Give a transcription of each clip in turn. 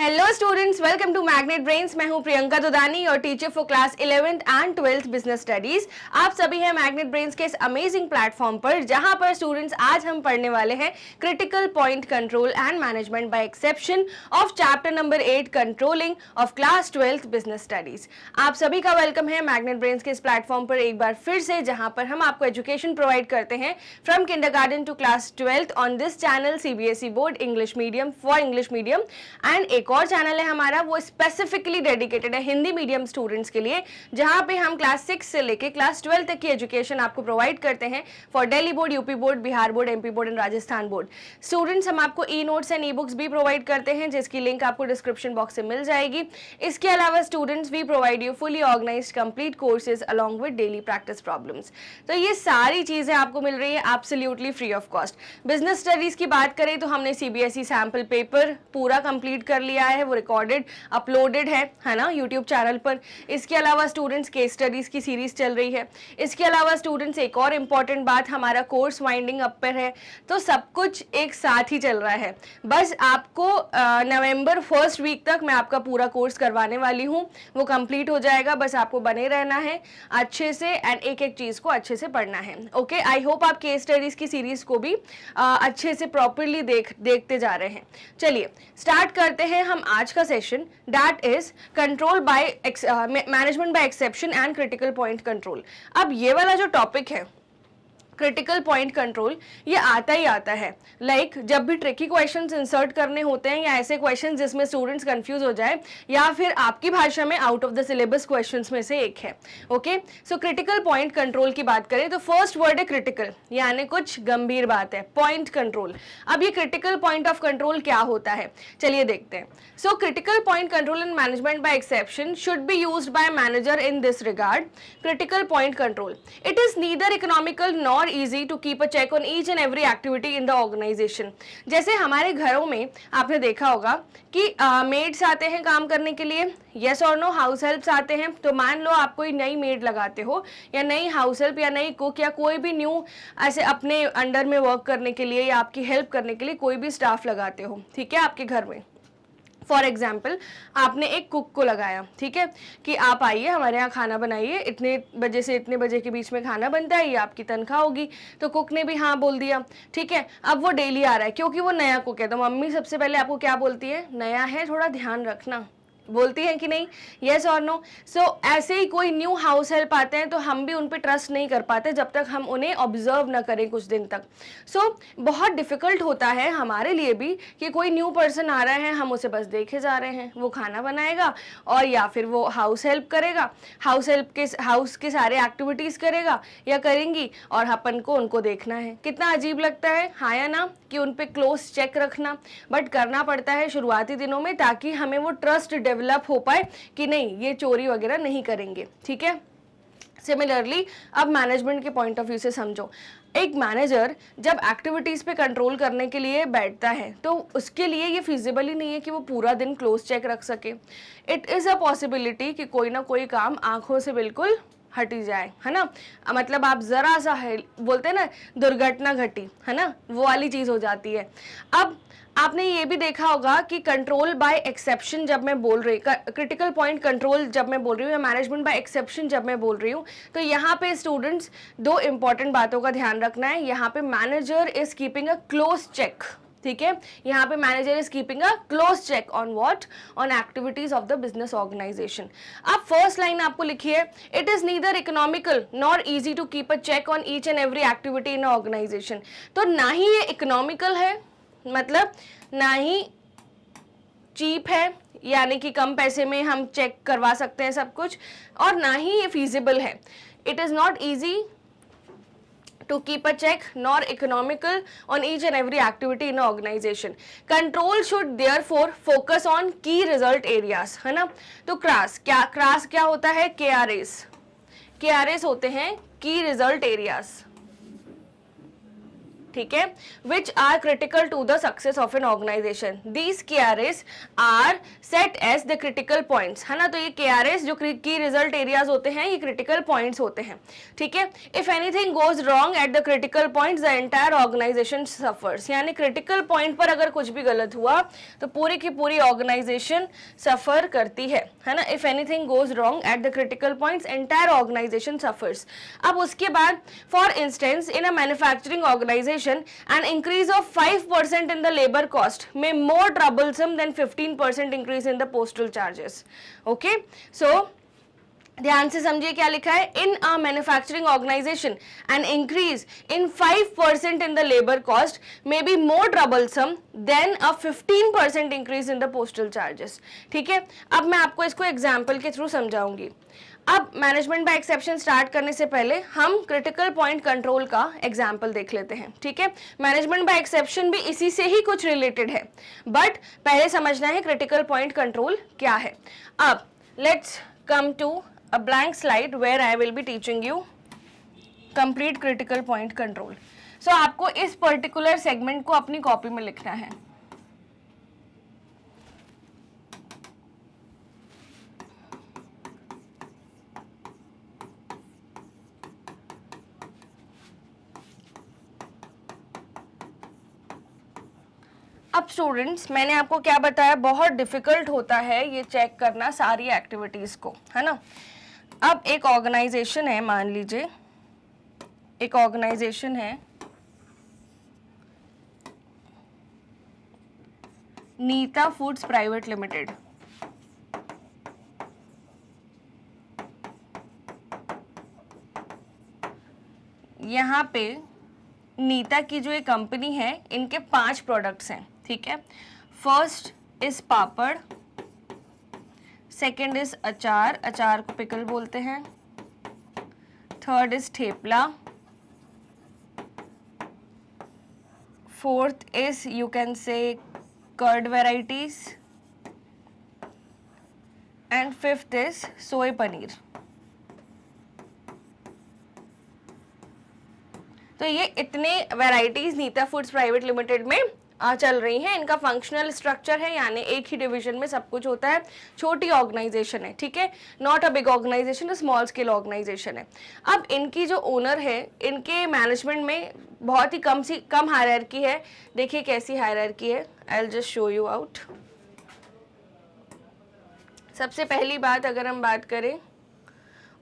Hello students, welcome to Magnet Brains. मैं हूं प्रियंका दुदानी और teacher for class 11th and 12th business studies. आप सभी हैं मैग्नेट ब्रेन्स के इस अमेजिंग प्लेटफॉर्म पर, जहां पर स्टूडेंट्स आज हम पढ़ने वाले हैं critical point control and management by exception of chapter number 8 controlling of class 12th business studies. आप सभी का वेलकम है मैग्नेट ब्रेन्स के इस प्लेटफॉर्म पर एक बार फिर से, जहां पर हम आपको एजुकेशन प्रोवाइड करते हैं from kindergarten to class 12th on this channel CBSE board English medium for English medium. And एक और चैनल है हमारा, वो स्पेसिफिकली डेडिकेटेड है हिंदी मीडियम स्टूडेंट्स के लिए, जहां पे हम क्लास 6 से लेके क्लास 12 तक की एजुकेशन आपको प्रोवाइड करते हैं for Delhi board, UP board, Bihar board, MP board and Rajasthan board. Students, हम आपको ई नोट्स एंड ई बुक्स भी प्रोवाइड करते हैं, जिसकी लिंक आपको डिस्क्रिप्शन बॉक्स से मिल जाएगी। इसके अलावा students we provide you fully organised complete courses along with daily practice problems. तो ये सारी चीजें आपको मिल रही है absolutely free of cost. Business studies की बात करें तो हमने सीबीएसई सैंपल पेपर पूरा कंप्लीट कर लिया है, वो रिकॉर्डेड अपलोडेड है ना यूट्यूब चैनल पर। इसके अलावा स्टूडेंट्स केस स्टडीज की सीरीज चल रही है। इसके अलावा स्टूडेंट्स एक और इम्पॉर्टेंट बात, हमारा कोर्स वाइंडिंग अप पर है, तो सब कुछ एक साथ ही चल रहा है। बस आपको नवंबर फर्स्ट वीक तक मैं आपका पूरा कोर्स करवाने वाली हूँ, वो कंप्लीट हो जाएगा। बस आपको बने रहना है अच्छे से एंड एक एक चीज को अच्छे से पढ़ना है। ओके, आई होप आप केस स्टडीज की सीरीज को भी अच्छे से प्रॉपरली देखते जा रहे हैं। चलिए स्टार्ट करते हैं हम आज का session, that is control by management by exception and critical point control. अब ये वाला जो टॉपिक है क्रिटिकल पॉइंट कंट्रोल, ये आता ही आता है। लाइक जब भी ट्रिकी क्वेश्चंस इंसर्ट करने होते हैं या ऐसे क्वेश्चंस जिसमें स्टूडेंट्स कंफ्यूज हो जाए, या फिर आपकी भाषा में out of the syllabus questions में से एक है। Okay, so critical point control की बात करें तो फर्स्ट वर्ड है क्रिटिकल, यानी कुछ गंभीर बात है। पॉइंट कंट्रोल, अब ये क्रिटिकल पॉइंट ऑफ कंट्रोल क्या होता है, चलिए देखते हैं। So critical point control and management by exception should be used by manager in this regard. Critical point control, it is neither economical nor easy to keep a check on each and every activity in the organization। जैसे हमारे घरों में आपने देखा होगा कि maids आते हैं काम करने के लिए, यस और नो, हाउस हेल्प्स आते हैं। तो मान लो आप कोई नई मेड लगाते हो या नई हाउस हेल्प या नई कुक या कोई भी न्यू ऐसे अपने अंडर में वर्क करने के लिए या आपकी हेल्प करने के लिए कोई भी स्टाफ लगाते हो, ठीक है, आपके घर में। फॉर एग्जाम्पल आपने एक कुक को लगाया, ठीक है, कि आप आइए हमारे यहाँ खाना बनाइए, इतने बजे से इतने बजे के बीच में खाना बनता है, ये आपकी तनख्वाह होगी। तो कुक ने भी हाँ बोल दिया, ठीक है। अब वो डेली आ रहा है क्योंकि वो नया कुक है, तो मम्मी सबसे पहले आपको क्या बोलती है, नया है थोड़ा ध्यान रखना, बोलती हैं कि नहीं, यस और नो। सो ऐसे ही कोई न्यू हाउस हेल्प आते हैं तो हम भी उन पे ट्रस्ट नहीं कर पाते जब तक हम उन्हें ऑब्जर्व ना करें कुछ दिन तक। सो बहुत डिफिकल्ट होता है हमारे लिए भी कि कोई न्यू पर्सन आ रहा है, हम उसे बस देखे जा रहे हैं, वो खाना बनाएगा और या फिर वो हाउस हेल्प करेगा, हाउस के सारे एक्टिविटीज करेगा या करेंगी, और अपन को उनको देखना है। कितना अजीब लगता है, हाँ या ना, कि उन पे क्लोज चेक रखना, बट करना पड़ता है शुरुआती दिनों में ताकि हमें वो ट्रस्ट डेवलप हो पाए कि नहीं ये चोरी वगैरह नहीं करेंगे, ठीक है। सिमिलरली अब मैनेजमेंट के पॉइंट ऑफ व्यू से समझो, एक मैनेजर जब एक्टिविटीज पे कंट्रोल करने के लिए बैठता है तो उसके लिए ये फिजिबल ही नहीं है कि वो पूरा दिन क्लोज चेक रख सके। इट इज अ पॉसिबिलिटी कि कोई ना कोई काम आंखों से बिल्कुल हट ही जाए, है ना। मतलब आप जरा सा बोलते हैं ना दुर्घटना घटी, है ना, वो वाली चीज हो जाती है। अब आपने ये भी देखा होगा कि कंट्रोल बाय एक्सेप्शन जब मैं बोल रही, क्रिटिकल पॉइंट कंट्रोल जब मैं बोल रही हूँ या मैनेजमेंट बाय एक्सेप्शन जब मैं बोल रही हूँ, तो यहाँ पे स्टूडेंट्स दो इंपॉर्टेंट बातों का ध्यान रखना है। यहाँ पे manager is keeping a close check, ठीक है, यहाँ पे manager is keeping a close check on what, on activities of the business organisation. अब फर्स्ट लाइन आपको लिखी है, it is neither economical nor easy to keep a check on each and every activity in organisation. तो ना ही ये economical है, मतलब ना ही चीप है, यानी कि कम पैसे में हम चेक करवा सकते हैं सब कुछ, और ना ही ये फीजिबल है। It is not easy to keep a check nor economical on each and every activity in an organization. Control should therefore focus on key result areas, है ना। तो क्रास क्या होता है, KRAs होते हैं key result areas। ठीक है, which are critical to the success of an organisation. These KRAs are set as the critical points, है ना. तो ये KRAs जो की रिजल्ट एरियाज होते हैं, ये क्रिटिकल पॉइंट्स होते हैं. ठीक है, if anything goes wrong at the critical points the entire organisation suffers. यानी क्रिटिकल पॉइंट पर अगर कुछ भी गलत हुआ तो पूरी की पूरी ऑर्गेनाइजेशन सफर करती है ना. If anything goes wrong at the critical points entire organisation suffers. अब उसके बाद for instance in a manufacturing organisation an increase of 5% in the labor cost may more troublesome than 15% increase in the postal charges. Okay, so ध्यान से समझिए क्या लिखा है. In a manufacturing organisation an increase in 5% in the labour cost may be more troublesome than a 15% increase in the postal charges. ठीक है, अब मैं आपको इसको एग्जाम्पल के थ्रू समझाऊंगी. अब मैनेजमेंट बाय एक्सेप्शन स्टार्ट करने से पहले हम क्रिटिकल पॉइंट कंट्रोल का एग्जाम्पल देख लेते हैं. ठीक है, मैनेजमेंट बाय एक्सेप्शन भी इसी से ही कुछ रिलेटेड है, बट पहले समझना है क्रिटिकल पॉइंट कंट्रोल क्या है. अब let's come to a blank slide where I will be teaching you complete critical point control. So आपको इस particular segment को अपनी कॉपी में लिखना है. अब स्टूडेंट्स, मैंने आपको क्या बताया, बहुत डिफिकल्ट होता है ये चेक करना सारी एक्टिविटीज को, है ना. अब एक ऑर्गेनाइजेशन है, मान लीजिए एक ऑर्गेनाइजेशन है नीता फूड्स प्राइवेट लिमिटेड. यहाँ पे नीता की जो एक कंपनी है, इनके 5 प्रोडक्ट्स हैं. ठीक है, first is papad, second is achar, अचार को पिकल बोलते हैं, third is thepla, fourth is you can say curd varieties, and fifth is soya paneer. तो ये इतने varieties Neeta foods private limited में चल रही हैं. इनका फंक्शनल स्ट्रक्चर है, यानी एक ही डिवीजन में सब कुछ होता है. छोटी ऑर्गेनाइजेशन है. ठीक है, not a big organisation, small scale organisation है. अब इनकी जो ओनर है, इनके मैनेजमेंट में बहुत ही कम हायरार्की है. देखिए कैसी हायरार्की है, I will just show you out. सबसे पहली बात, अगर हम बात करें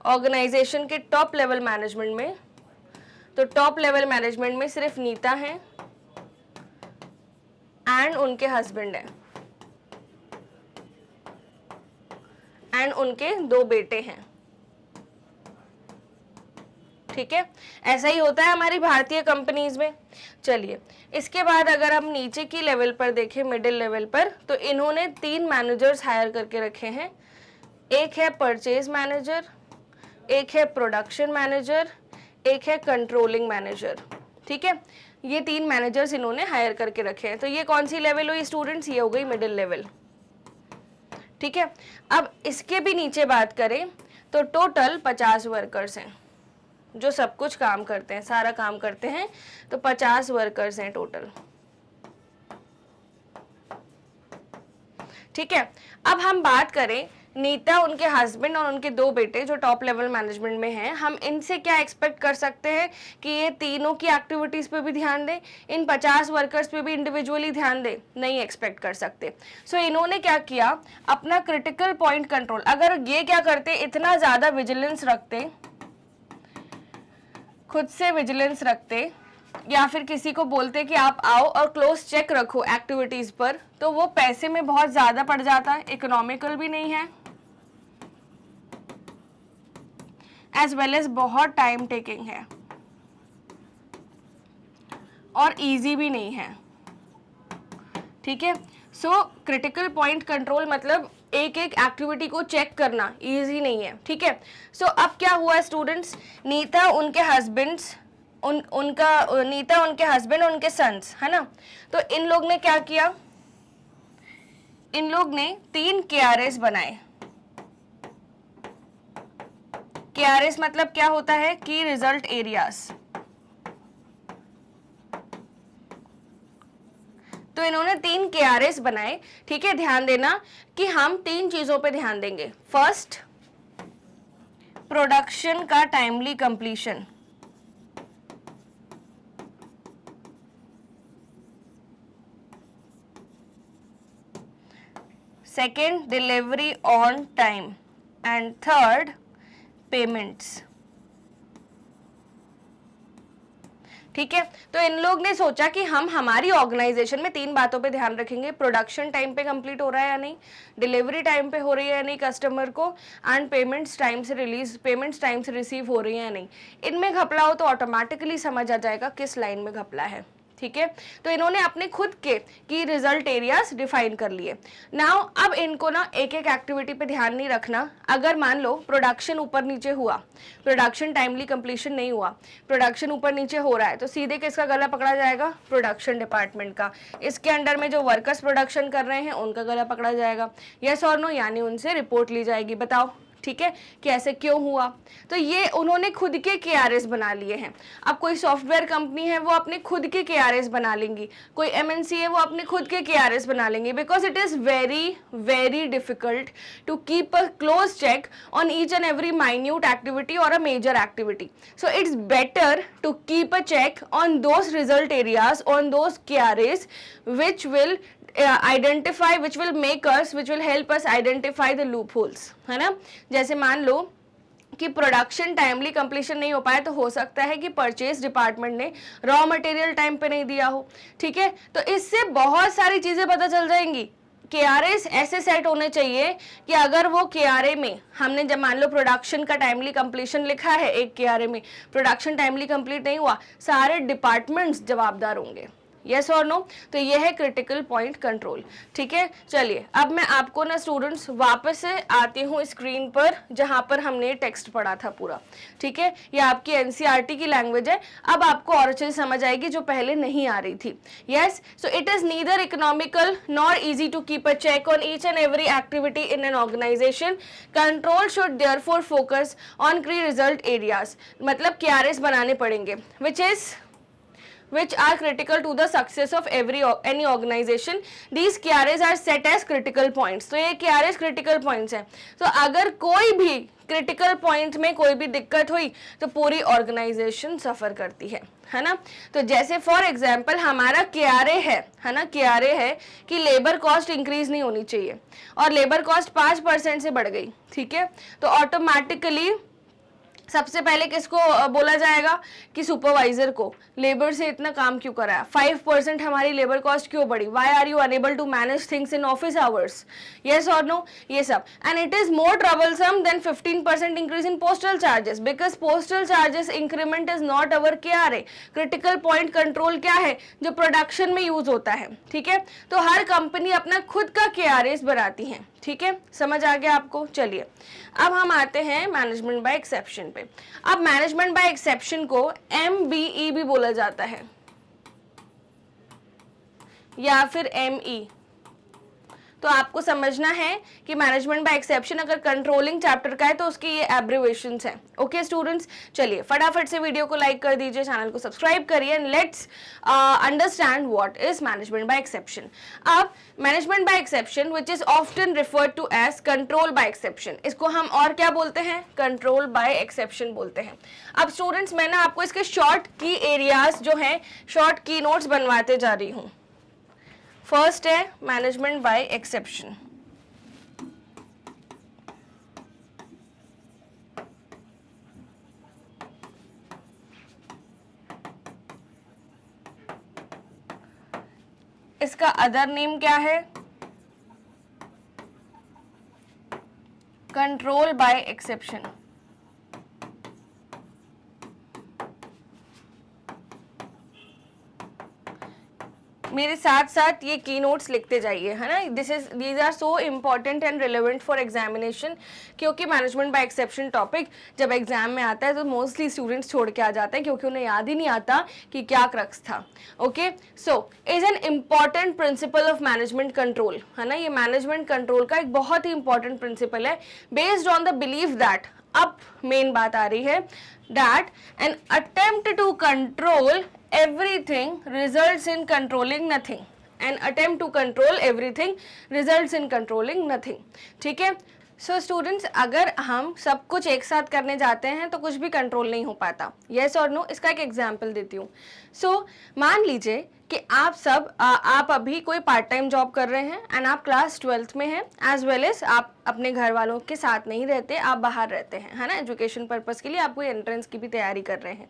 ऑर्गेनाइजेशन के टॉप लेवल मैनेजमेंट में, तो टॉप लेवल मैनेजमेंट में सिर्फ नीता है एंड उनके हस्बैंड है एंड उनके 2 बेटे हैं. ठीक है, ऐसा ही होता है हमारी भारतीय कंपनीज में. चलिए, इसके बाद अगर हम नीचे की लेवल पर देखें, मिडिल लेवल पर, तो इन्होंने 3 मैनेजर्स हायर करके रखे हैं. एक है परचेज मैनेजर, एक है प्रोडक्शन मैनेजर, एक है कंट्रोलिंग मैनेजर. ठीक है, ये 3 मैनेजर्स इन्होंने हायर करके रखे हैं. तो ये कौन सी लेवल हुई स्टूडेंट्स, ये हो गई मिडिल लेवल. ठीक है, अब इसके भी नीचे बात करें तो टोटल 50 वर्कर्स हैं जो सब कुछ काम करते हैं, सारा काम करते हैं. तो 50 वर्कर्स हैं टोटल. ठीक है, अब हम बात करें नीता, उनके हस्बैंड और उनके 2 बेटे जो टॉप लेवल मैनेजमेंट में हैं, हम इनसे क्या एक्सपेक्ट कर सकते हैं कि ये तीनों की एक्टिविटीज़ पे भी ध्यान दें, इन 50 वर्कर्स पे भी इंडिविजुअली ध्यान दें? नहीं एक्सपेक्ट कर सकते. सो इन्होंने क्या किया, अपना क्रिटिकल पॉइंट कंट्रोल, अगर ये क्या करते, इतना ज़्यादा विजिलेंस रखते, खुद से विजिलेंस रखते, या फिर किसी को बोलते कि आप आओ और क्लोज चेक रखो एक्टिविटीज़ पर, तो वो पैसे में बहुत ज़्यादा पड़ जाता है, इकोनॉमिकल भी नहीं है, एज वेल एज बहुत टाइम टेकिंग है और इजी भी नहीं है. ठीक है, सो क्रिटिकल पॉइंट कंट्रोल मतलब एक एक एक्टिविटी को चेक करना इजी नहीं है. ठीक है, सो अब क्या हुआ स्टूडेंट्स, नीता, उनके हस्बैंड्स, नीता, उनके हस्बैंड, उनके सन्स, है ना. तो इन लोग ने क्या किया, इन लोग ने 3 KRAs बनाए. KRAs मतलब क्या होता है, की रिजल्ट एरियाज. तो इन्होंने 3 KRAs बनाए, ठीक है। ध्यान देना कि हम 3 चीजों पे ध्यान देंगे। फर्स्ट, प्रोडक्शन का timely completion, second, delivery on time, and third, payments. ठीक है, तो इन लोग ने सोचा कि हम हमारी ऑर्गेनाइजेशन में 3 बातों पे ध्यान रखेंगे। प्रोडक्शन टाइम पे कंप्लीट हो रहा है या नहीं, डिलीवरी टाइम पे हो रही है या नहीं कस्टमर को, एंड पेमेंट्स टाइम से रिसीव हो रही है या नहीं। इनमें घपला हो तो ऑटोमेटिकली समझ आ जाएगा किस लाइन में घपला है। ठीक है, तो इन्होंने अपने खुद के की रिजल्ट एरियाज डिफाइन कर लिए। नाउ अब इनको ना एक एक एक्टिविटी पे ध्यान नहीं रखना। अगर मान लो प्रोडक्शन ऊपर नीचे हुआ, प्रोडक्शन टाइमली कंप्लीशन नहीं हुआ, प्रोडक्शन ऊपर नीचे हो रहा है, तो सीधे किसका गला पकड़ा जाएगा? प्रोडक्शन डिपार्टमेंट का। इसके अंडर में जो वर्कर्स प्रोडक्शन कर रहे हैं उनका गला पकड़ा जाएगा। यस और नो, यानी उनसे रिपोर्ट ली जाएगी। बताओ ठीक है कि ऐसे क्यों हुआ। तो ये उन्होंने खुद के KRAs बना लिए हैं। अब कोई सॉफ्टवेयर कंपनी है वो अपने खुद के KRAs बना लेंगी, कोई MNC है वो अपने खुद के KRAs बना लेंगे, because it is very very difficult to keep a close check on each and every minute activity और a major activity. So it's better to keep a check on those result areas, on those KRAs which will which will help us identify the loopholes, है ना। जैसे मान लो कि production timely completion नहीं हो पाया, तो हो सकता है कि परचेज डिपार्टमेंट ने रॉ मटेरियल टाइम पे नहीं दिया हो। ठीक है, तो इससे बहुत सारी चीजें पता चल जाएंगी। KRAs ऐसे सेट होने चाहिए कि अगर वो KRA में हमने जब मान लो प्रोडक्शन का टाइमली कंप्लीशन लिखा है, एक KRA में प्रोडक्शन टाइमली कंप्लीट नहीं हुआ, सारे डिपार्टमेंट्स जवाबदार होंगे। यस और नो, तो ये है क्रिटिकल पॉइंट कंट्रोल। ठीक है, चलिए अब मैं आपको ना स्टूडेंट्स वापस से आती हूँ स्क्रीन पर जहाँ पर हमने टेक्स्ट पढ़ा था पूरा। ठीक है, ये आपकी NCERT की लैंग्वेज है। अब आपको और चीज समझ आएगी जो पहले नहीं आ रही थी। Yes, so it is neither economical nor easy to keep a check on each and every activity in an organisation. Control should therefore focus on key result areas. मतलब KRAs बनाने पड़ेंगे which are critical to the success of any organization. These KRAs are set as critical points. तो ये KRAs critical points हैं। तो अगर कोई भी क्रिटिकल पॉइंट में कोई भी दिक्कत हुई तो पूरी ऑर्गेनाइजेशन सफर करती है ना। तो जैसे फॉर एग्जांपल हमारा KRA है ना, KRA है कि लेबर कॉस्ट इंक्रीज नहीं होनी चाहिए और लेबर कॉस्ट 5% से बढ़ गई। ठीक है, तो ऑटोमेटिकली सबसे पहले किसको बोला जाएगा कि सुपरवाइजर को, लेबर से इतना काम क्यों कराया, 5% हमारी लेबर कॉस्ट क्यों बढ़ी, why are you unable to manage things in office hours, yes और नो, ये सब। And it is more troublesome than 15% increase in postal charges, because postal charges increment is not our KRA। Critical point control क्या है, जो production में use होता है। ठीक है, तो हर कंपनी अपना खुद का KRAs बनाती है। ठीक है, समझ आ गया आपको। चलिए अब हम आते हैं मैनेजमेंट बाय एक्सेप्शन पे। अब मैनेजमेंट बाय एक्सेप्शन को MBE भी बोला जाता है या फिर ME। तो आपको समझना है कि मैनेजमेंट बाय एक्सेप्शन अगर कंट्रोलिंग चैप्टर का है तो उसकी ये एब्रिवेशंस हैं। ओके स्टूडेंट्स, चलिए फटाफट से वीडियो को लाइक कर दीजिए, चैनल को सब्सक्राइब करिए and let's understand what is management by exception. अब management by exception which is often referred to as control by exception, इसको हम और क्या बोलते हैं, कंट्रोल बाय एक्सेप्शन बोलते हैं। अब स्टूडेंट्स मैं ना आपको इसके शॉर्ट की एरियाज जो हैं, शॉर्ट की नोट्स बनवाते जा रही हूँ। फर्स्ट है मैनेजमेंट बाय एक्सेप्शन। इसका अदर नेम क्या है, कंट्रोल बाय एक्सेप्शन। मेरे साथ साथ ये की नोट्स लिखते जाइए, है ना। These are so important and relevant for examination, क्योंकि मैनेजमेंट बाय एक्सेप्शन टॉपिक जब एग्जाम में आता है तो मोस्टली स्टूडेंट्स छोड़ के आ जाते हैं क्योंकि उन्हें याद ही नहीं आता कि क्या क्रक्स था। Okay, so is an important principle of management control, है ना। ये मैनेजमेंट कंट्रोल का एक बहुत ही इंपॉर्टेंट प्रिंसिपल है, based on the belief that, अब मेन बात आ रही है, that an attempt to control everything results in controlling nothing, an attempt to control everything results in controlling nothing. ठीक है, सो स्टूडेंट्स, अगर हम सब कुछ एक साथ करने जाते हैं तो कुछ भी कंट्रोल नहीं हो पाता। येस और नो? इसका एक एग्जाम्पल देती हूँ। सो मान लीजिए कि आप अभी कोई पार्ट टाइम जॉब कर रहे हैं एंड आप क्लास 12th में हैं, एज वेल एज आप अपने घर वालों के साथ नहीं रहते, आप बाहर रहते हैं, है ना, एजुकेशन पर्पस के लिए आप कोई एंट्रेंस की भी तैयारी कर रहे हैं।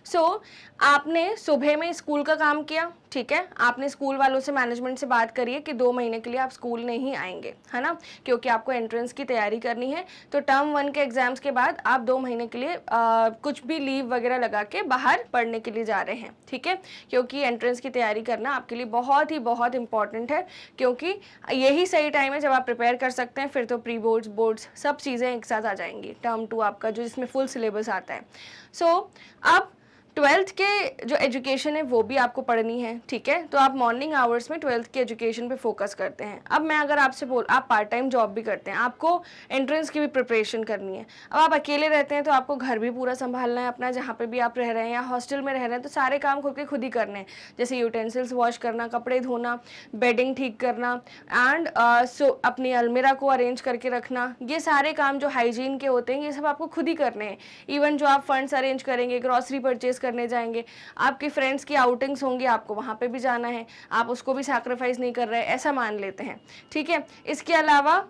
सो आपने सुबह में स्कूल का काम किया, ठीक है, आपने स्कूल वालों से, मैनेजमेंट से बात करी है कि 2 महीने के लिए आप स्कूल नहीं आएंगे, है ना, क्योंकि आपको एंट्रेंस की तैयारी करनी है। तो टर्म 1 के एग्जाम्स के बाद आप 2 महीने के लिए कुछ भी लीव वगैरह लगा के बाहर पढ़ने के लिए जा रहे हैं, ठीक है, क्योंकि एंट्रेंस की तैयारी करना आपके लिए बहुत ही बहुत इंपॉर्टेंट है, क्योंकि यही सही टाइम है जब आप प्रिपेयर कर सकते हैं। फिर तो प्री बोर्ड्स, बोर्ड्स, सब चीज़ें एक साथ आ जाएंगी। टर्म 2 आपका जो जिसमें फुल सिलेबस आता है। सो अब 12th के जो एजुकेशन है वो भी आपको पढ़नी है, ठीक है, तो आप मॉर्निंग आवर्स में 12th के एजुकेशन पे फोकस करते हैं। अब मैं अगर आपसे आप पार्ट टाइम जॉब भी करते हैं, आपको एंट्रेंस की भी प्रिपरेशन करनी है। अब आप अकेले रहते हैं तो आपको घर भी पूरा संभालना है अपना, जहाँ पे भी आप रह रहे हैं या हॉस्टल में रह रहे हैं तो सारे काम खुद ही करने हैं, जैसे यूटेंसिल्स वॉश करना, कपड़े धोना, बेडिंग ठीक करना एंड अपनी अलमीरा को अरेंज करके रखना। ये सारे काम जो हाइजीन के होते हैं ये सब आपको खुद ही करने हैं। इवन जो आप फंड्स अरेंज करेंगे, ग्रॉसरी परचेज करने जाएंगे, आपकी फ्रेंड्स की आउटिंग्स होंगी, आपको वहाँ पे भी जाना है, आप उसको भी सैक्रिफाइस नहीं कर रहे हैं, ऐसा मान लेते हैं, ठीक है। इसके अलावा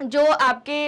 जो आपके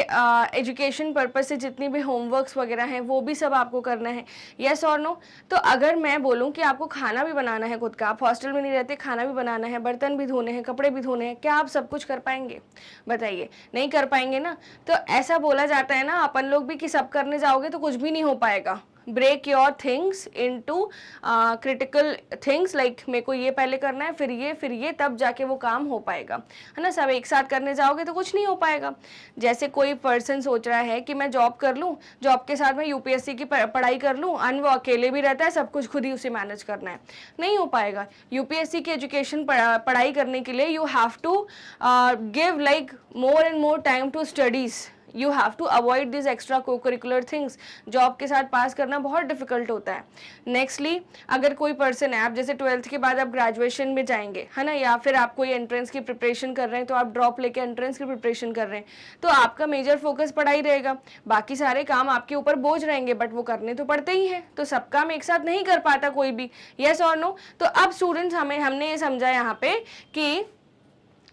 एजुकेशन पर्पस से जितनी भी होमवर्क्स वगैरह हैं वो भी सब आपको करना है। यस और नो? तो अगर मैं बोलूँ कि आपको खाना भी बनाना है खुद का, आप हॉस्टल में नहीं रहते, खाना भी बनाना है, बर्तन भी धोने हैं, कपड़े भी धोने हैं, क्या आप सब कुछ कर पाएंगे? बताइए, नहीं कर पाएंगे ना। तो ऐसा बोला जाता है ना अपन लोग भी कि सब करने जाओगे तो कुछ भी नहीं हो पाएगा। Break your things into critical things, like मेरे को ये पहले करना है, फिर ये, तब जाके वो काम हो पाएगा, है ना। सब एक साथ करने जाओगे तो कुछ नहीं हो पाएगा। जैसे कोई पर्सन सोच रहा है कि मैं जॉब कर लूँ, जॉब के साथ मैं यूपीएससी की पढ़ाई कर लूँ, एंड वो अकेले भी रहता है, सब कुछ खुद ही उसे मैनेज करना है, नहीं हो पाएगा। यूपीएससी की एजुकेशन पढ़ाई करने के लिए you have to give like more and more time to studies, you have to avoid this extra को करिकुलर थिंग्स। जॉब के साथ पास करना बहुत डिफिकल्ट होता है। नेक्स्टली, अगर कोई पर्सन है, आप जैसे 12th के बाद आप ग्रेजुएशन में जाएंगे, है ना, या फिर आप कोई एंट्रेंस की प्रिपरेशन कर रहे हैं तो आप ड्रॉप लेके एंट्रेंस की प्रिपरेशन कर रहे हैं, तो आपका मेजर फोकस पढ़ाई रहेगा, बाकी सारे काम आपके ऊपर बोझ रहेंगे, बट वो करने तो पड़ते ही हैं, तो सब काम एक साथ नहीं कर पाता कोई भी। यस और नो? तो अब स्टूडेंट्स हमने ये समझा यहाँ पे कि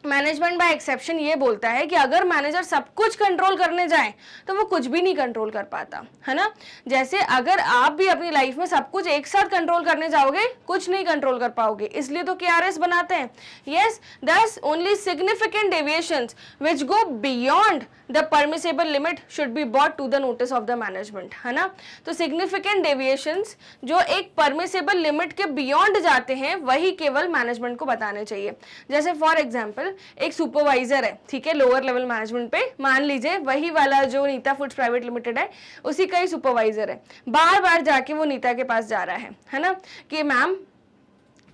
मैनेजमेंट बाय एक्सेप्शन ये बोलता है कि अगर मैनेजर सब कुछ कंट्रोल करने जाए तो वो कुछ भी नहीं कंट्रोल कर पाता, है ना। जैसे अगर आप भी अपनी लाइफ में सब कुछ एक साथ कंट्रोल करने जाओगे, कुछ नहीं कंट्रोल कर पाओगे। इसलिए तो केआरएस बनाते हैं। Yes, thus only significant deviations which go beyond the permissible limit should be brought to the notice of the management, है ना। तो सिग्निफिकेंट डेविएशंस जो एक परमिसेबल लिमिट के बियॉन्ड जाते हैं वही केवल मैनेजमेंट को बताने चाहिए। जैसे फॉर एग्जांपल एक सुपरवाइजर है, ठीक है, लोअर लेवल मैनेजमेंट पे, मान लीजिए वही वाला जो नीता फूड्स प्राइवेट लिमिटेड है उसी का ही सुपरवाइजर है, बार बार जाके वो नीता के पास जा रहा है ना, कि मैम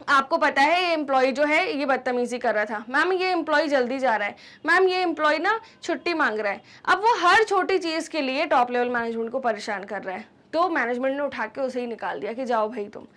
आपको पता है ये एम्प्लॉय जो है ये बदतमीजी कर रहा था, मैम ये एम्प्लॉय जल्दी जा रहा है, मैम ये एम्प्लॉय ना छुट्टी मांग रहा है। अब वो हर छोटी चीज़ के लिए टॉप लेवल मैनेजमेंट को परेशान कर रहा है, तो मैनेजमेंट ने उठा के उसे ही निकाल दिया कि जाओ भाई, तुम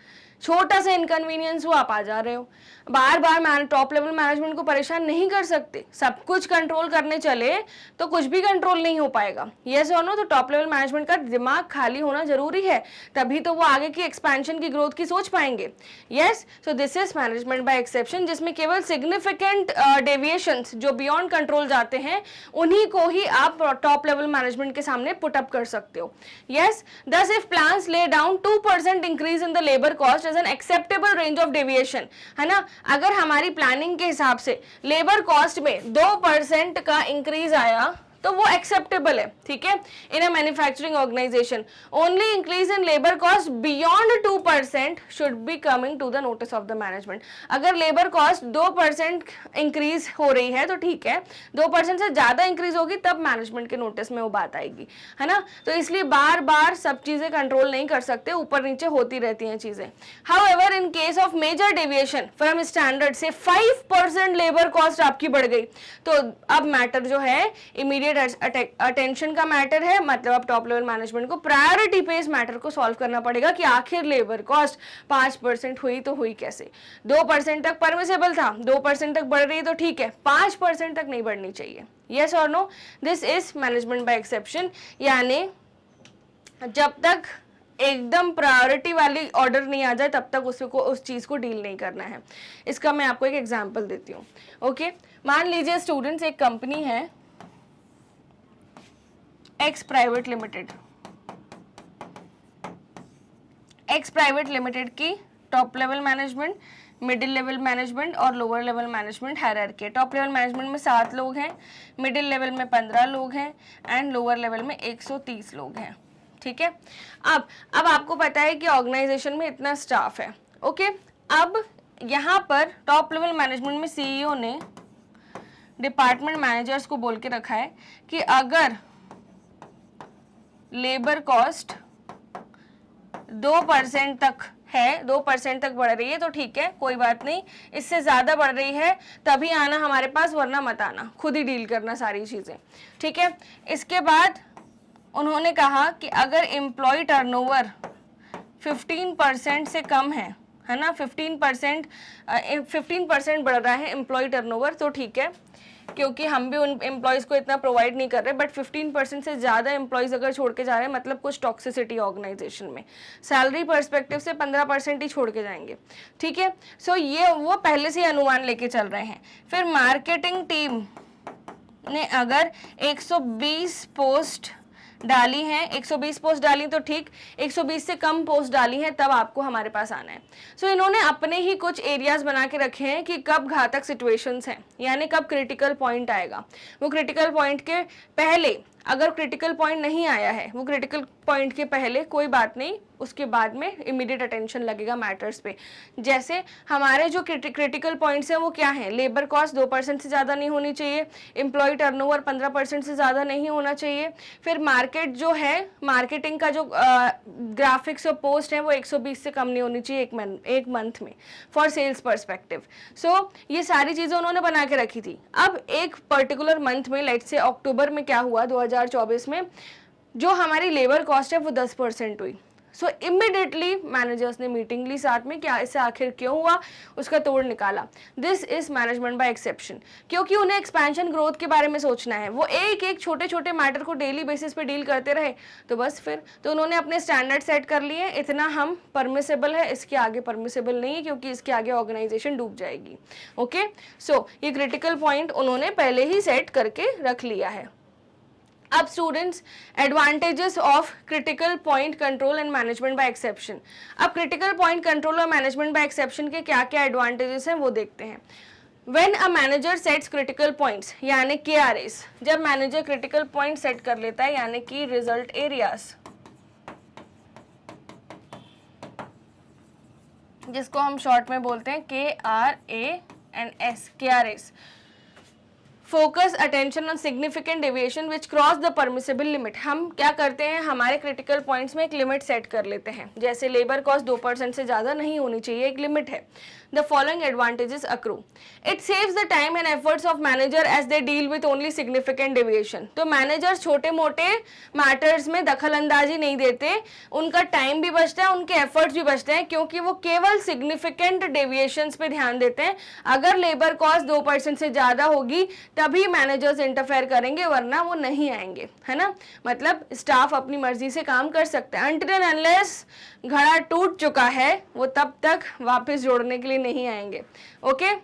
छोटा सा इनकन्वीनियंस हुआ आप आ जा रहे हो। बार बार टॉप लेवल मैनेजमेंट को परेशान नहीं कर सकते, सब कुछ कंट्रोल करने चले तो कुछ भी कंट्रोल नहीं हो पाएगा। यस और नो? तो टॉप लेवल मैनेजमेंट का दिमाग खाली होना जरूरी है, तभी तो वो आगे की एक्सपेंशन की ग्रोथ की सोच पाएंगे। Yes, so this is management by exception, जिसमें केवल सिग्निफिकेंट डेविएशंस जो बियॉन्ड कंट्रोल जाते हैं उन्हीं को ही आप टॉप लेवल मैनेजमेंट के सामने पुट अप कर सकते हो। यस, दस if plans lay down 2% increase in the labour cost an acceptable range of deviation, है ना। अगर हमारी प्लानिंग के हिसाब से लेबर कॉस्ट में 2% का इंक्रीज आया तो वो एक्सेप्टेबल है, ठीक है। In a manufacturing organisation only increase in labour cost beyond 2% should be coming to the notice of the management. अगर लेबर कॉस्ट 2% इंक्रीज हो रही है तो ठीक है, 2% से ज्यादा इंक्रीज होगी तब मैनेजमेंट के नोटिस में वो बात आएगी, है ना। तो इसलिए बार बार सब चीजें कंट्रोल नहीं कर सकते, ऊपर नीचे होती रहती हैं चीजें। However in case of major deviation from standard से 5% लेबर कॉस्ट आपकी बढ़ गई, तो अब मैटर जो है इमीडिएट इमीडिएट अटेंशन का मैटर है, मतलब अब टॉप लेवल मैनेजमेंट को प्रायोरिटी पे इस मैटर को सॉल्व करना पड़ेगा कि आखिर लेबर कॉस्ट 5% हुई तो हुई कैसे। 2% तक परमिसेबल था, 2% तक बढ़ रही है तो ठीक है, 5% तक नहीं बढ़नी चाहिए। यस और no, this is management by exception. यानी जब तक एकदम प्रायोरिटी वाली ऑर्डर नहीं आ जाए तब तक उस चीज को डील नहीं करना है। इसका मैं आपको एक एग्जांपल देती हूँ। ओके, मान लीजिए स्टूडेंट्स, एक कंपनी है X private limited. X private limited की top level management, middle level management और लोअर लेवल मैनेजमेंट हायरार्की है। टॉप लेवल मैनेजमेंट में 7 लोग हैं, मिडिल लेवल में 15 लोग हैं एंड लोअर लेवल में 130 लोग हैं। ठीक है, अब आपको पता है कि ऑर्गेनाइजेशन में इतना स्टाफ है। ओके, अब यहाँ पर टॉप लेवल मैनेजमेंट में सीईओ ने डिपार्टमेंट मैनेजर्स को बोल के रखा है कि अगर लेबर कॉस्ट 2% तक है, 2% तक बढ़ रही है तो ठीक है, कोई बात नहीं, इससे ज़्यादा बढ़ रही है तभी आना हमारे पास, वरना मत आना, खुद ही डील करना सारी चीज़ें। ठीक है, इसके बाद उन्होंने कहा कि अगर एम्प्लॉय टर्नओवर 15% से कम है ना, 15% बढ़ रहा है एम्प्लॉय टर्नओवर तो ठीक है, क्योंकि हम भी उन एम्प्लॉयज़ को इतना प्रोवाइड नहीं कर रहे, बट 15% से ज़्यादा एम्प्लॉयज़ अगर छोड़ के जा रहे हैं मतलब कुछ टॉक्सिसिटी ऑर्गेनाइजेशन में, सैलरी पर्सपेक्टिव से 15% ही छोड़ के जाएंगे। ठीक है, सो ये वो पहले से ही अनुमान लेके चल रहे हैं। फिर मार्केटिंग टीम ने अगर 120 पोस्ट डाली हैं, 120 पोस्ट डाली तो ठीक, 120 से कम पोस्ट डाली हैं तब आपको हमारे पास आना है। सो इन्होंने अपने ही कुछ एरियाज बना के रखे हैं कि कब घातक सिचुएशंस हैं, यानी कब क्रिटिकल पॉइंट आएगा। वो क्रिटिकल पॉइंट के पहले, अगर क्रिटिकल पॉइंट नहीं आया है, वो क्रिटिकल पॉइंट के पहले कोई बात नहीं, उसके बाद में इमीडिएट अटेंशन लगेगा मैटर्स पे। जैसे हमारे जो क्रिटिकल पॉइंट्स हैं वो क्या हैं, लेबर कॉस्ट 2% से ज़्यादा नहीं होनी चाहिए, एम्प्लॉय टर्नओवर 15% से ज़्यादा नहीं होना चाहिए, फिर मार्केट जो है, मार्केटिंग का जो ग्राफिक्स और पोस्ट है वो 120 से कम नहीं होनी चाहिए एक मंथ में फॉर सेल्स पर्सपेक्टिव। सो ये सारी चीज़ें उन्होंने बना के रखी थी। अब एक पर्टिकुलर मंथ में, लेट्स से अक्टूबर में क्या हुआ 2024 में, जो हमारी लेबर कॉस्ट है वो 10% हुई। सो इमिडिएटली मैनेजर्स ने मीटिंग ली साथ में, क्या इससे आखिर क्यों हुआ, उसका तोड़ निकाला। This is management by exception, क्योंकि उन्हें एक्सपेंशन ग्रोथ के बारे में सोचना है। वो एक एक छोटे छोटे मैटर को डेली बेसिस पे डील करते रहे तो बस फिर तो उन्होंने अपने स्टैंडर्ड सेट कर लिए, इतना हम परमिसेबल है, इसके आगे परमिसेबल नहीं है, क्योंकि इसके आगे ऑर्गेनाइजेशन डूब जाएगी। ओके, सो ये क्रिटिकल पॉइंट उन्होंने पहले ही सेट करके रख लिया है। अब students, advantages of critical point control and management by exception. अब क्रिटिकल पॉइंट कंट्रोल और मैनेजमेंट बाय एक्सेप्शन के क्या क्या एडवांटेजेस हैं वो देखते हैं। When a manager sets critical points यानी KRAs, जब मैनेजर क्रिटिकल पॉइंट सेट कर लेता है यानी कि रिजल्ट एरियाज, जिसको हम शॉर्ट में बोलते हैं KRAs, KRAs, focus attention on significant deviation which cross the permissible limit. हम क्या करते हैं, हमारे क्रिटिकल पॉइंट्स में एक लिमिट सेट कर लेते हैं, जैसे लेबर कॉस्ट 2% से ज़्यादा नहीं होनी चाहिए, एक लिमिट है। The following advantages accrue. It saves the time and efforts of manager as they deal with only significant deviation. तो मैनेजर्स छोटे मोटे मैटर्स में दखल अंदाजी नहीं देते, उनका टाइम भी बचता है, उनके एफर्ट्स भी बचते हैं, क्योंकि वो केवल सिग्निफिकेंट डेविएशंस पे ध्यान देते हैं। अगर लेबर कॉस्ट 2% से ज़्यादा होगी तभी मैनेजर्स इंटरफेयर करेंगे, वरना वो नहीं आएंगे, है ना। मतलब स्टाफ अपनी मर्जी से काम कर सकते हैं, अनटिल एंड अनलेस घड़ा टूट चुका है वो तब तक वापस जोड़ने के लिए नहीं आएंगे। ओके,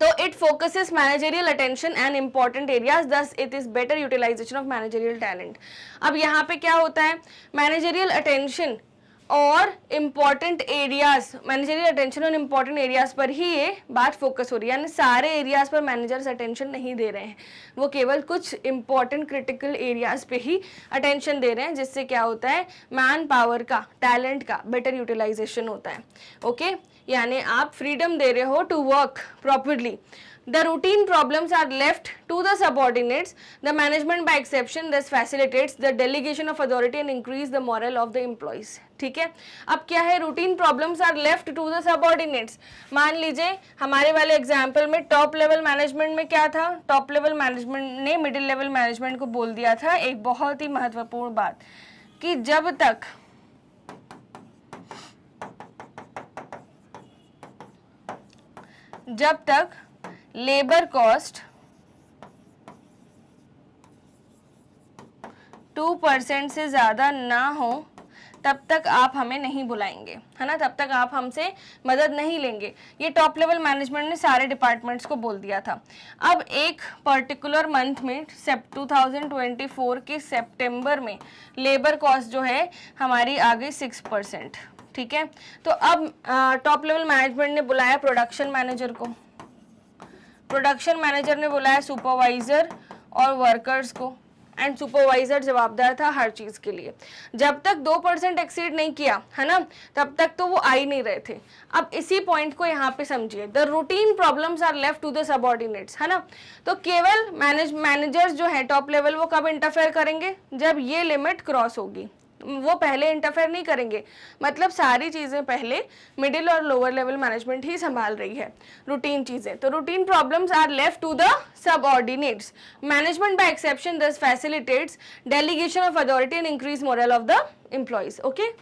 तो it focuses managerial attention and important areas, thus it is better utilization of managerial talent. अब यहाँ पे क्या होता है, मैनेजरियल अटेंशन और इम्पॉर्टेंट एरियाज, मैनेजरियल अटेंशन और इम्पॉर्टेंट एरियाज पर ही ये बात फोकस हो रही है, यानी सारे एरियाज पर मैनेजर्स अटेंशन नहीं दे रहे हैं, वो केवल कुछ इम्पॉर्टेंट क्रिटिकल एरियाज पे ही अटेंशन दे रहे हैं, जिससे क्या होता है, मैन पावर का, टैलेंट का बेटर यूटिलाइजेशन होता है। ओके, यानी आप फ्रीडम दे रहे हो to work properly, The routine problems are left to the subordinates. The management by exception thus facilitates the delegation of authority and increase the morale of the employees. ठीक है, अब क्या है, routine problems are left to the subordinates. मान लीजिए हमारे वाले example में टॉप लेवल मैनेजमेंट में क्या था, टॉप लेवल मैनेजमेंट ने मिडिल लेवल मैनेजमेंट को बोल दिया था एक बहुत ही महत्वपूर्ण बात कि जब तक लेबर कॉस्ट 2% से ज़्यादा ना हो तब तक आप हमें नहीं बुलाएंगे, है ना, तब तक आप हमसे मदद नहीं लेंगे. ये टॉप लेवल मैनेजमेंट ने सारे डिपार्टमेंट्स को बोल दिया था. अब एक पर्टिकुलर मंथ में 2024 के सितंबर में लेबर कॉस्ट जो है हमारी आ गई 6%. ठीक है, तो अब टॉप लेवल मैनेजमेंट ने बुलाया प्रोडक्शन मैनेजर को, प्रोडक्शन मैनेजर ने बुलाया सुपरवाइजर और वर्कर्स को, एंड सुपरवाइजर जवाबदार था हर चीज के लिए. जब तक 2% एक्सीड नहीं किया, है ना, तब तक तो वो आ ही नहीं रहे थे. अब इसी पॉइंट को यहाँ पे समझिए, the routine problems are left to the subordinates, है ना. तो केवल मैनेजर्स जो है टॉप लेवल वो कब इंटरफेयर करेंगे, जब ये लिमिट क्रॉस होगी. वो पहले इंटरफेयर नहीं करेंगे, मतलब सारी चीज़ें पहले मिडिल और लोअर लेवल मैनेजमेंट ही संभाल रही है, रूटीन चीज़ें. तो routine problems are left to the subordinates. Management by exception this facilitates delegation of authority and increase morale of the employees. Okay,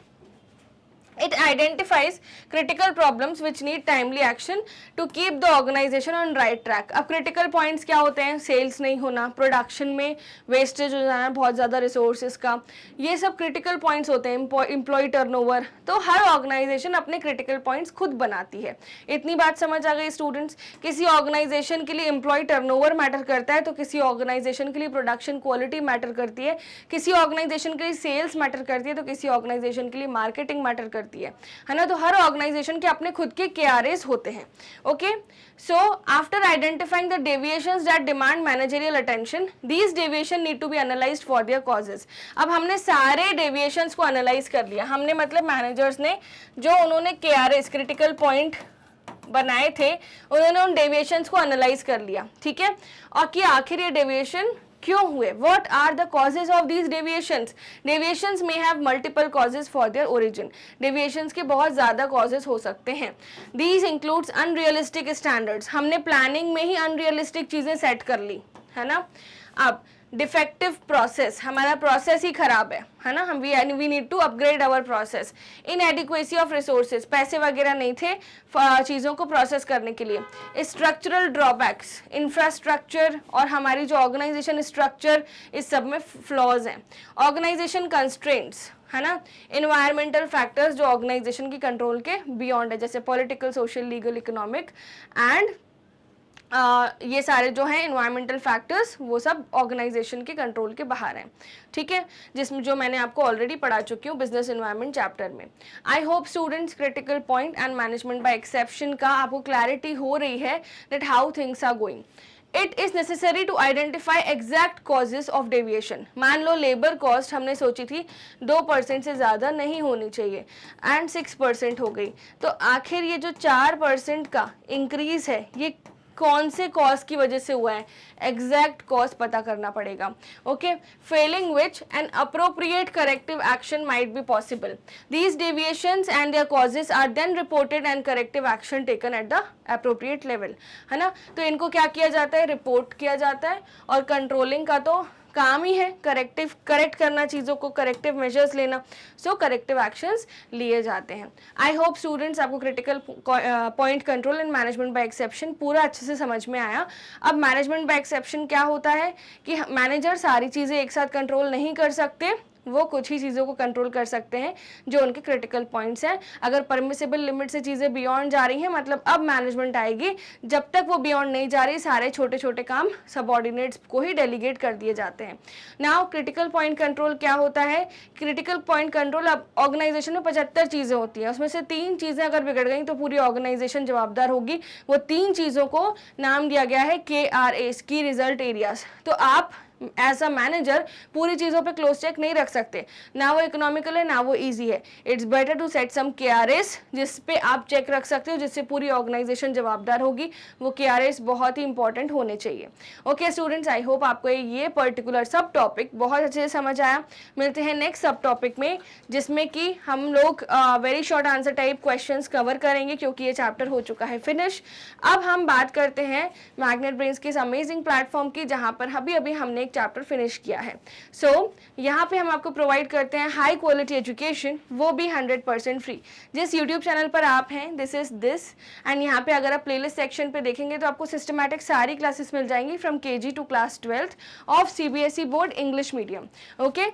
it identifies critical problems which need timely action to keep the organization on right track. अब critical points क्या होते हैं, sales नहीं होना, production में wastage हो जाना बहुत ज़्यादा रिसोर्सेज का, ये सब critical points होते हैं. एम्प्लॉय टर्नओवर, तो हर ऑर्गेनाइजेशन अपने critical points खुद बनाती है. इतनी बात समझ आ गई स्टूडेंट्स. किसी ऑर्गेनाइजेशन के लिए एम्प्लॉय टर्नओवर मैटर करता है तो किसी ऑर्गेनाइजेशन के लिए प्रोडक्शन क्वालिटी मैटर करती है, किसी ऑर्गेनाइजेशन के लिए सेल्स मैटर करती है तो किसी ऑर्गेनाइजेशन के लिए मार्केटिंग मैटर करती है ना. तो हर ऑर्गेनाइजेशन के अपने खुद के KRAs होते हैं. Okay, so after identifying the deviations that demand managerial attention, these deviation need to be analysed for their causes. अब हमने सारे डेविएशंस को एनालाइज कर लिया, हमने मतलब मैनेजर्स ने जो उन्होंने KRAs क्रिटिकल पॉइंट बनाए थे उन्होंने उन डेविएशंस को एनालाइज कर लिया. ठीक है, और कि आखिर ये डेविएशन क्यों हुए, what are the causes of these deviations. Deviations may have multiple causes for their origin. Deviations के बहुत ज़्यादा causes हो सकते हैं. These includes unrealistic standards. हमने planning में ही unrealistic चीज़ें set कर ली, है ना. अब डिफेक्टिव प्रोसेस, हमारा प्रोसेस ही खराब है ना, हम we need to upgrade our process. Inadequacy of resources, पैसे वगैरह नहीं थे चीज़ों को प्रोसेस करने के लिए. स्ट्रक्चरल ड्रॉबैक्स, इंफ्रास्ट्रक्चर और हमारी जो ऑर्गेनाइजेशन स्ट्रक्चर, इस सब में फ्लॉज हैं. ऑर्गेनाइजेशन कंस्ट्रेंट्स, है ना. इन्वायरमेंटल फैक्टर्स जो ऑर्गेनाइजेशन की कंट्रोल के बियॉन्ड है, जैसे political, social, legal, economic and ये सारे जो हैं इन्वायरमेंटल फैक्टर्स वो सब ऑर्गेनाइजेशन के कंट्रोल के बाहर हैं. ठीक है, जिसमें जो मैंने आपको ऑलरेडी पढ़ा चुकी हूँ बिजनेस एनवायरनमेंट चैप्टर में. I hope students critical point and management by exception का आपको क्लैरिटी हो रही है that how things are going. It is necessary to identify exact causes of deviation. मान लो लेबर कॉस्ट हमने सोची थी 2% से ज़्यादा नहीं होनी चाहिए एंड 6% हो गई, तो आखिर ये जो 4% का इंक्रीज है ये कौन से कॉज की वजह से हुआ है, एग्जैक्ट कॉज पता करना पड़ेगा. Okay, failing which an appropriate corrective action might be possible. These deviations and their causes are then reported and corrective action taken at the appropriate level, है ना. तो इनको क्या किया जाता है, रिपोर्ट किया जाता है, और कंट्रोलिंग का तो काम ही है करेक्ट करना चीज़ों को, करेक्टिव मेजर्स लेना. सो करेक्टिव एक्शंस लिए जाते हैं. आई होप स्टूडेंट्स आपको critical point control and management by exception पूरा अच्छे से समझ में आया. अब मैनेजमेंट बाय एक्सेप्शन क्या होता है कि मैनेजर सारी चीज़ें एक साथ कंट्रोल नहीं कर सकते, वो कुछ ही चीज़ों को कंट्रोल कर सकते हैं जो उनके क्रिटिकल पॉइंट्स हैं. अगर परमिसिबल लिमिट से चीज़ें बियॉन्ड जा रही हैं, मतलब अब मैनेजमेंट आएगी. जब तक वो बियॉन्ड नहीं जा रही, सारे छोटे छोटे काम सबऑर्डिनेट्स को ही डेलीगेट कर दिए जाते हैं. नाउ क्रिटिकल पॉइंट कंट्रोल क्या होता है, क्रिटिकल पॉइंट कंट्रोल, अब ऑर्गेनाइजेशन में 75 चीज़ें होती हैं, उसमें से 3 चीज़ें अगर बिगड़ गई तो पूरी ऑर्गेनाइजेशन जवाबदार होगी. वो 3 चीज़ों को नाम दिया गया है KRAs, की रिजल्ट एरियाज. तो आप एज अ मैनेजर पूरी चीज़ों पे क्लोज चेक नहीं रख सकते, ना वो इकोनॉमिकल है ना वो ईजी है। It's better to set some KRAs जिस पे आप चेक रख सकते हो, जिससे पूरी ऑर्गेनाइजेशन जवाबदार होगी। वो KRAs बहुत ही इंपॉर्टेंट होने चाहिए। ओके स्टूडेंट्स, आई होप आपको ये पर्टिकुलर सब टॉपिक बहुत अच्छे से समझ आया। मिलते हैं नेक्स्ट सब टॉपिक में, जिसमें कि हम लोग very short answer type questions cover करेंगे, क्योंकि ये चैप्टर हो चुका है फिनिश। अब हम बात करते हैं मैग्नेट ब्रेन्स के इस अमेजिंग प्लेटफॉर्म की, जहां पर अभी अभी हमने एक चैप्टर फिनिश किया है। यहाँ पे हम आपको प्रोवाइड करते हैं हाई क्वालिटी एजुकेशन, वो भी 100% फ्री। जिस यूट्यूब चैनल पर आप हैं, दिस इज दिस, एंड यहाँ पे अगर आप प्लेलिस्ट सेक्शन पे देखेंगे तो आपको सिस्टमैटिक सारी क्लासेस मिल जाएंगी from KG to class 12th of CBSE board English medium. Okay,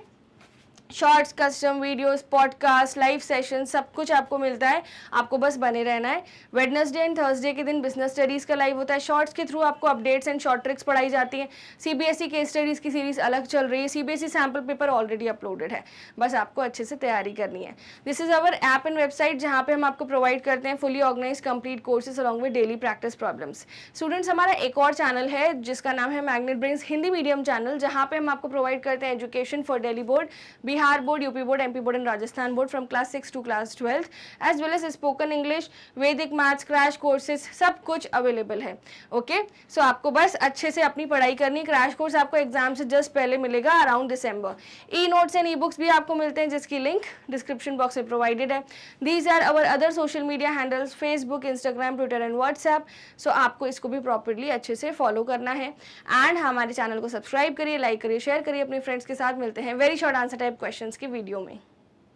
shorts, custom videos, podcast, live session, सब कुछ आपको मिलता है। आपको बस बने रहना है। वेडनेसडे एंड थर्सडे के दिन बिजनेस स्टडीज़ का लाइव होता है। शॉर्ट्स के थ्रू आपको अपडेट्स एंड शॉर्ट ट्रिक्स पढ़ाई जाती हैं। CBSE केस स्टडीज़ की सीरीज़ अलग चल रही है। CBSE sample paper already uploaded है, बस आपको अच्छे से तैयारी करनी है। This is our app and website, जहाँ पे हम आपको प्रोवाइड करते हैं fully organise complete courses along with daily practice problems. Students, हमारा एक और चैनल है जिसका नाम है Magnet Brains Hindi medium channel, जहाँ पे हम आपको प्रोवाइड करते हैं education for Delhi board, Bihar board, UP board, MP board and Rajasthan board from class 6 to class 12th, as well as spoken English, Vedic maths, crash courses, सब कुछ अवेलेबल है। Okay, सो आपको बस अच्छे से अपनी पढ़ाई करनी। क्रैश कोर्स आपको एग्जाम से जस्ट पहले मिलेगा around December. E notes and e books भी आपको मिलते हैं, जिसकी लिंक डिस्क्रिप्शन बॉक्स में प्रोवाइडेड है। These are our other social media handles, Facebook, Instagram, Twitter and WhatsApp. So आपको इसको भी प्रॉपरली अच्छे से फॉलो करना है, एंड हमारे चैनल को सब्सक्राइब करिए, लाइक करिए, शेयर करिए अपने फ्रेंड्स के साथ। मिलते हैं very short answer type questions की वीडियो में।